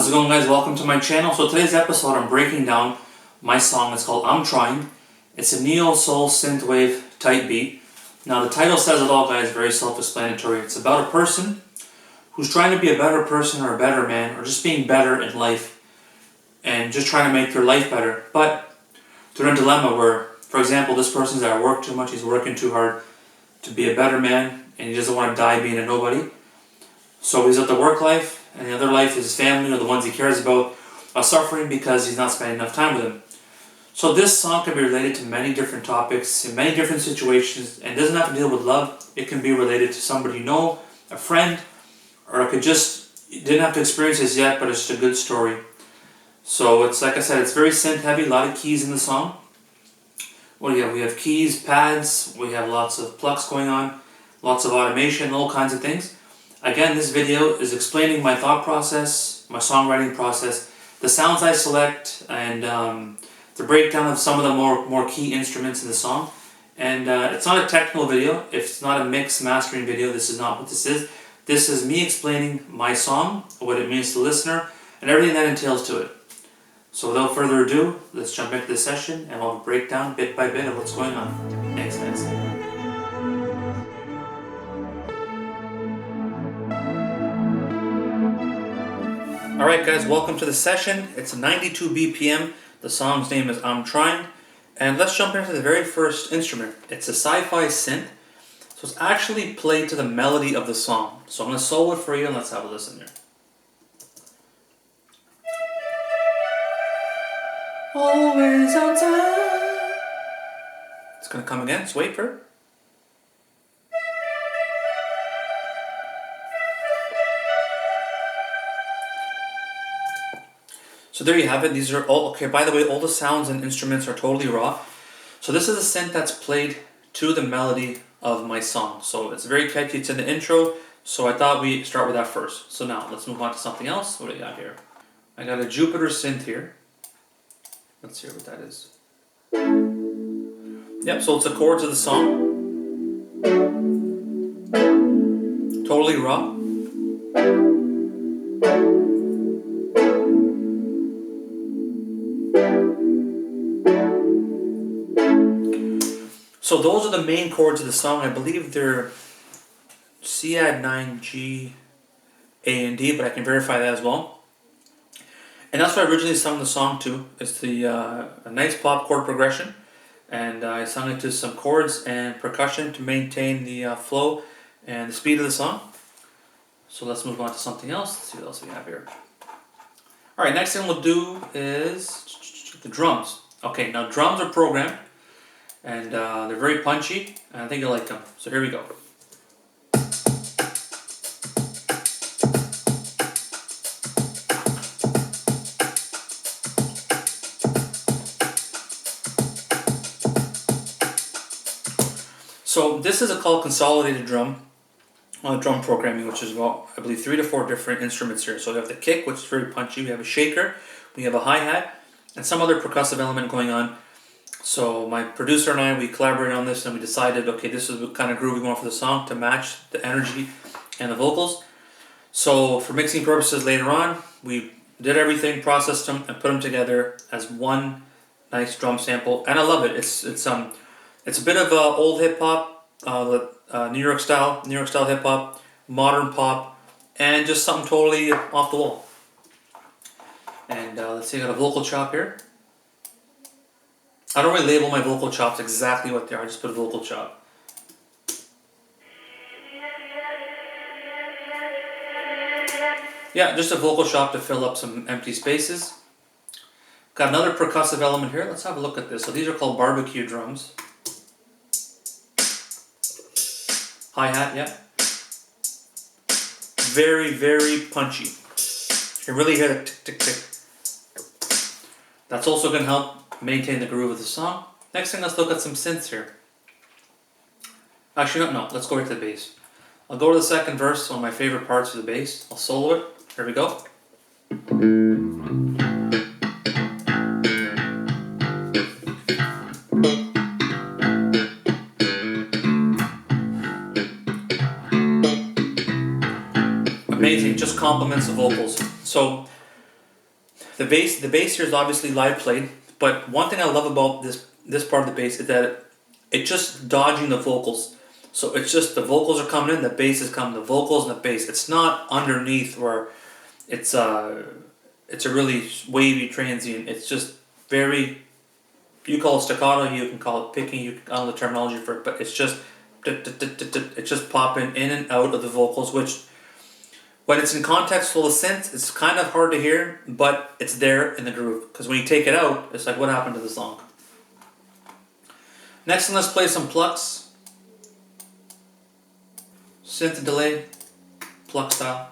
How's it going, guys? Welcome to my channel. So today's episode, I'm breaking down my song. It's called I'm Trying. It's a neo soul synthwave type beat. Now the title says it all, guys. Very self-explanatory. It's about a person who's trying to be a better person or a better man or just being better in life and just trying to make their life better. But they're in a dilemma where, for example, this person's at work too much. He's working too hard to be a better man and he doesn't want to die being a nobody. So he's at the work life, and the other life, his family or the ones he cares about, are suffering because he's not spending enough time with them. So this song can be related to many different topics, in many different situations, and doesn't have to deal with love. It can be related to somebody you know, a friend, or it could just, you didn't have to experience this yet, but it's just a good story. So it's, like I said, it's very synth heavy, a lot of keys in the song. What do you have? We have keys, pads, we have lots of plucks going on, lots of automation, all kinds of things. Again, this video is explaining my thought process, my songwriting process, the sounds I select, and the breakdown of some of the more key instruments in the song. And it's not a technical video. It's not a mix mastering video. This is not what this is. This is me explaining my song, what it means to the listener, and everything that entails to it. So without further ado, let's jump into the session and we'll break down bit by bit of what's going on. Thanks, guys. Alright, guys, welcome to the session. It's 92 BPM. The song's name is I'm Trying. And let's jump into the very first instrument. It's a sci-fi synth. So it's actually played to the melody of the song. So I'm going to solo it for you and let's have a listen here. Always on time. It's going to come again. Just wait for it. So there you have it. These are all, okay, by the way, all the sounds and instruments are totally raw. So this is a synth that's played to the melody of my song. So it's very catchy. It's in the intro. So I thought we'd start with that first. So now let's move on to something else. What do we got here? I got a Jupiter synth here. Let's hear what that is. Yep, so it's the chords of the song. Totally raw. So those are the main chords of the song. I believe they're C add 9, G, A, and D, but I can verify that as well. And that's what I originally sung the song to. It's the a nice pop chord progression, and I sung it to some chords and percussion to maintain the flow and the speed of the song. So let's move on to something else. Let's see what else we have here. All right, next thing we'll do is the drums. Okay, now drums are programmed. And they're very punchy, and I think you'll like them. So here we go. So this is called consolidated drum programming, which is about, I believe, 3 to 4 different instruments here. So we have the kick, which is very punchy. We have a shaker. We have a hi-hat, and some other percussive element going on. So my producer and I, we collaborated on this and we decided, okay, this is the kind of groove we want for the song to match the energy and the vocals. So for mixing purposes later on, we did everything, processed them, and put them together as one nice drum sample. And I love it. It's a bit of old hip hop, New York style hip hop, modern pop, and just something totally off the wall. And let's see, I got a vocal chop here. I don't really label my vocal chops exactly what they are, I just put a vocal chop. Yeah, just a vocal chop to fill up some empty spaces. Got another percussive element here, let's have a look at this. So these are called barbecue drums. Hi-hat, yeah. Very, very punchy. You really hear the tick, tick, tick. That's also going to help maintain the groove of the song. Next thing, let's look at some synths here. Actually, no, let's go right to the bass. I'll go to the second verse, one of my favorite parts of the bass. I'll solo it. Here we go. Amazing, just complements the vocals. So The bass here is obviously live played, but one thing I love about this part of the bass is that it's just dodging the vocals. So it's just the vocals are coming in, the bass is coming, the vocals and the bass. It's not underneath where it's a really wavy transient. It's just very, you call it staccato, you can call it picking, I don't know the terminology for it, but it's just popping in and out of the vocals, which when it's in context full of synth, it's kind of hard to hear, but it's there in the groove. Because when you take it out, it's like, what happened to the song? Next, let's play some plucks. Synth delay, pluck style.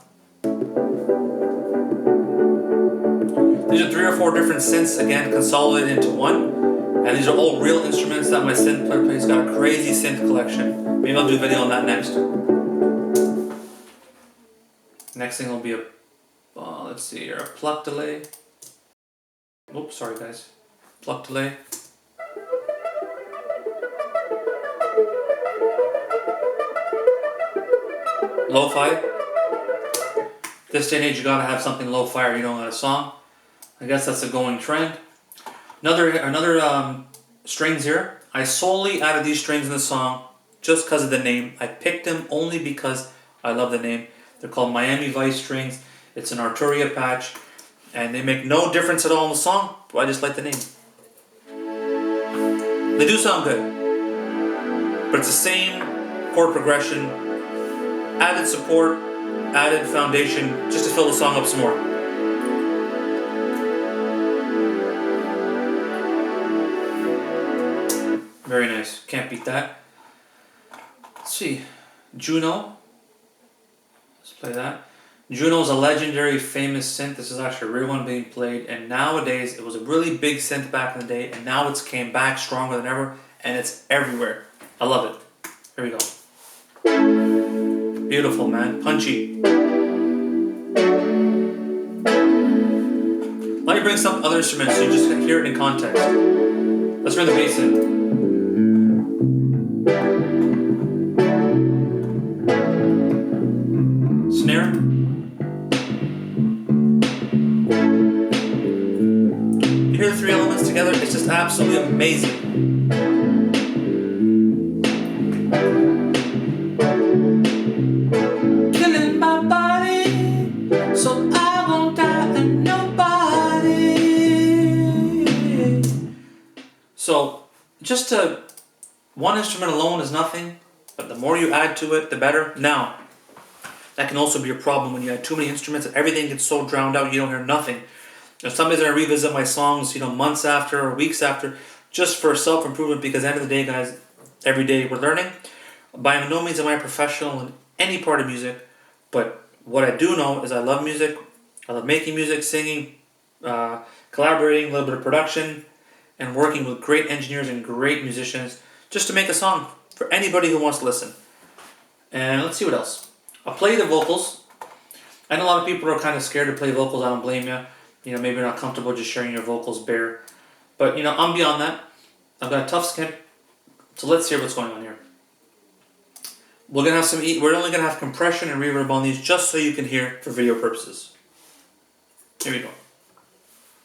These are 3 or 4 different synths, again, consolidated into one. And these are all real instruments that my synth player plays. Got a crazy synth collection. Maybe I'll do a video on that next. Next thing will be a, let's see here, a pluck delay. Oops, sorry guys. Pluck delay. Lo-fi. This day and age, you gotta have something lo-fi or you don't have a song. I guess that's a going trend. Another strings here. I solely added these strings in the song just because of the name. I picked them only because I love the name. They're called Miami Vice strings. It's an Arturia patch, and they make no difference at all in the song, but I just like the name. They do sound good, but it's the same chord progression, added support, added foundation, just to fill the song up some more. Very nice, can't beat that. Let's see, Juno. Let's play that. Juno is a legendary, famous synth. This is actually a real one being played, and nowadays it was a really big synth back in the day, and now it's came back stronger than ever, and it's everywhere. I love it. Here we go. Beautiful, man. Punchy. Let me bring some other instruments so you just hear it in context. Let's bring the bass in. Snare. You hear the 3 elements together, it's just absolutely amazing. Killing my body, so I won't die to nobody. So, one instrument alone is nothing, but the more you add to it, the better. Now, that can also be a problem when you add too many instruments and everything gets so drowned out you don't hear nothing. And some days I revisit my songs, months after or weeks after, just for self-improvement, because at the end of the day, guys, every day we're learning. By no means am I a professional in any part of music, but what I do know is I love music. I love making music, singing, collaborating, a little bit of production, and working with great engineers and great musicians just to make a song for anybody who wants to listen. And let's see what else. I'll play the vocals. I know a lot of people are kind of scared to play vocals. I don't blame you. Maybe you're not comfortable just sharing your vocals bare. But, I'm beyond that. I've got a tough skin. So let's hear what's going on here. We're only gonna have compression and reverb on these just so you can hear for video purposes. Here we go.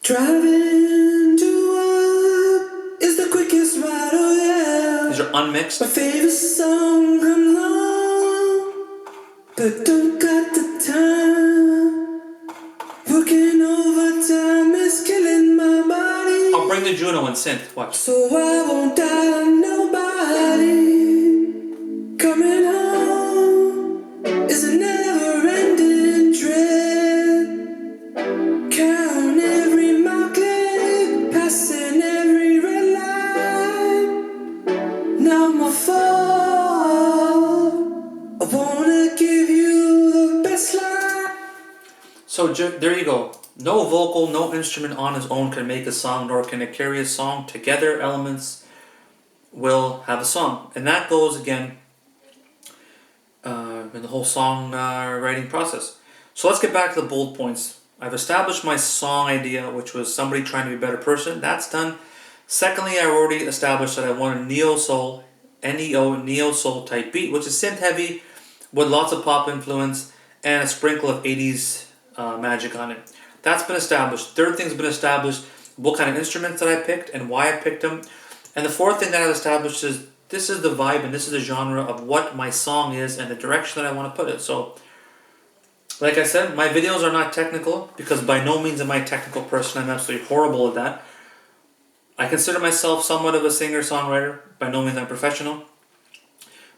Driving to work is the quickest ride, oh yeah. These are unmixed. My favorite song comes on, but don't got the time. Working overtime is killing my body. I'll bring the Juno and synth. Watch. So I won't die to nobody. Coming home is a never-ending dread. Count every mile click, passing every red light. Now my fault. I wanna give you the best life. So there you go. No vocal, no instrument on its own can make a song, nor can it carry a song. Together, elements will have a song. And that goes, again, in the whole song writing process. So let's get back to the bold points. I've established my song idea, which was somebody trying to be a better person. That's done. Secondly, I already established that I want a neo-soul, N-E-O, neo-soul type beat, which is synth heavy with lots of pop influence and a sprinkle of 80s magic on it. that's been established. Third thing's been established, what kind of instruments that I picked and why I picked them. And the fourth thing that I've established is this is the vibe and this is the genre of what my song is and the direction that I want to put it. So, like I said, my videos are not technical because by no means am I a technical person. I'm absolutely horrible at that. I consider myself somewhat of a singer-songwriter. By no means I'm professional.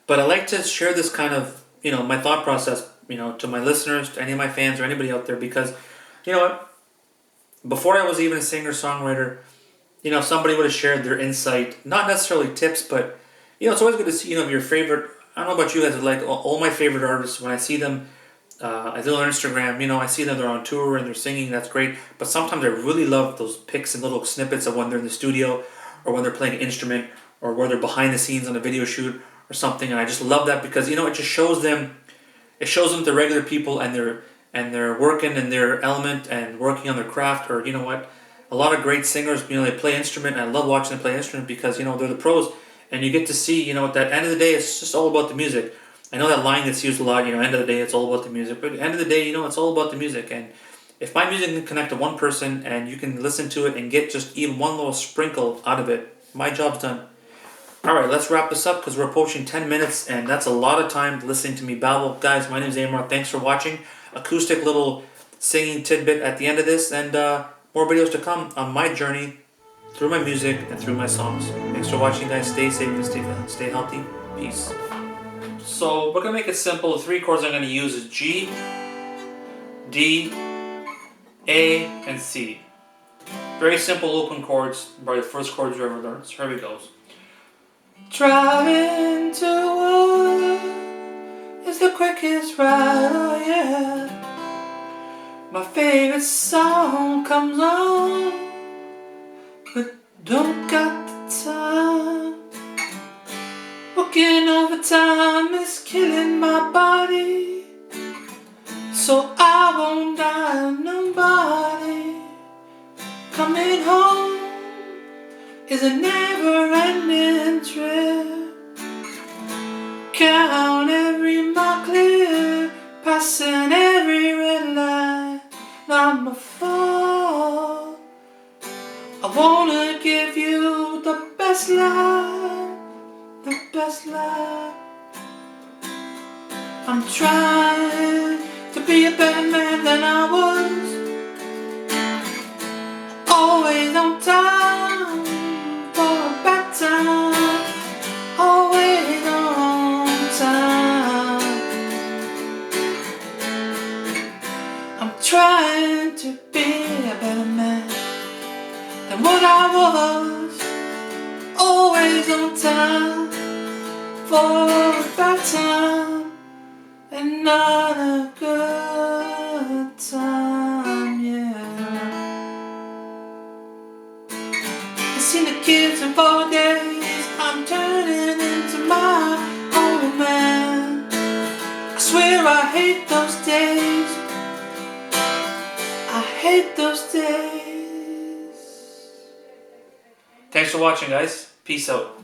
But I like to share this kind of, my thought process, to my listeners, to any of my fans or anybody out there because, you know what? Before I was even a singer-songwriter, somebody would have shared their insight, not necessarily tips, but, it's always good to see, your favorite, I don't know about you guys, but like all my favorite artists, when I see them, I do on Instagram, I see them, they're on tour and they're singing, that's great, but sometimes I really love those pics and little snippets of when they're in the studio, or when they're playing an instrument, or where they're behind the scenes on a video shoot, or something, and I just love that because, it just shows them, the regular people and they're working in their element and working on their craft, or a lot of great singers, they play instrument, and I love watching them play instrument because, they're the pros, and you get to see, at the end of the day, it's just all about the music. I know that line gets used a lot, end of the day, it's all about the music, but at the end of the day, it's all about the music, and if my music can connect to one person, and you can listen to it and get just even one little sprinkle out of it, my job's done. Alright, let's wrap this up because we're approaching 10 minutes, and that's a lot of time listening to me babble. Guys, my name is Amar, thanks for watching. Acoustic little singing tidbit at the end of this, and more videos to come on my journey through my music and through my songs. Thanks for watching, guys. Stay safe and stay healthy. Peace. So we're gonna make it simple. The three chords I'm gonna use is G, D, A, and C. Very simple open chords. Probably the first chords you ever learned. So here we go. Driving to work is the quickest ride, oh yeah. My favorite song comes on, but don't got the time. Working overtime is killing my body, so I won't die nobody. Coming home is a never-ending trip. Count every mile clear, passing every red light. Not my fault. I wanna give you the best life, the best life. I'm trying to be a better man than I was. Always on time for a bad time. Always on time. I'm trying to be a better man than what I was. Always on time for a bad time and not a good time, yeah. I seen the kids in 4 days. I'm turning into my old man. I swear I hate those days. I hate those days. Thanks for watching, guys. Peace out.